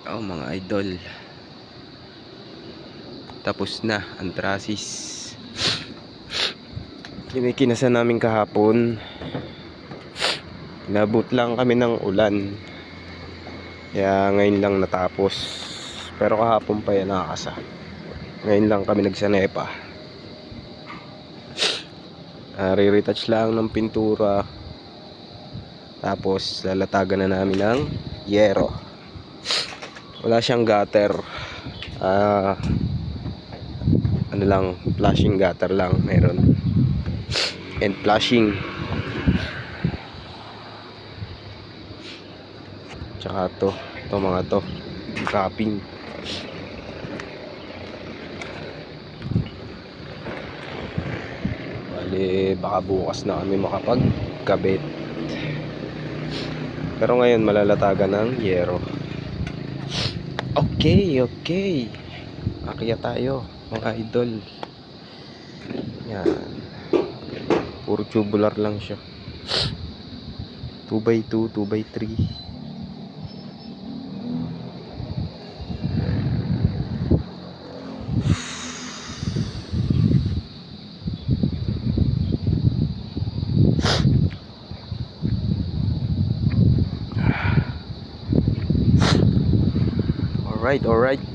Oh, mga idol, tapos na ang trasis. Kinikinasa namin kahapon. Inabot lang kami ng ulan, kaya ngayon lang natapos. Pero kahapon pa yan nakakasa. Ngayon lang kami nagsanepa. Re-retouch lang ng pintura, tapos lalatagan na namin ng yero. Wala siyang gutter, ano lang, flashing gutter lang meron, and flashing. Tsaka to mga to capping. Bali baka bukas na kami makapagkabit, pero ngayon malalatagan ng yero. Okay, akyat tayo mga idol. Yan, puro tubular lang siya, 2x2, 2x3. Alright.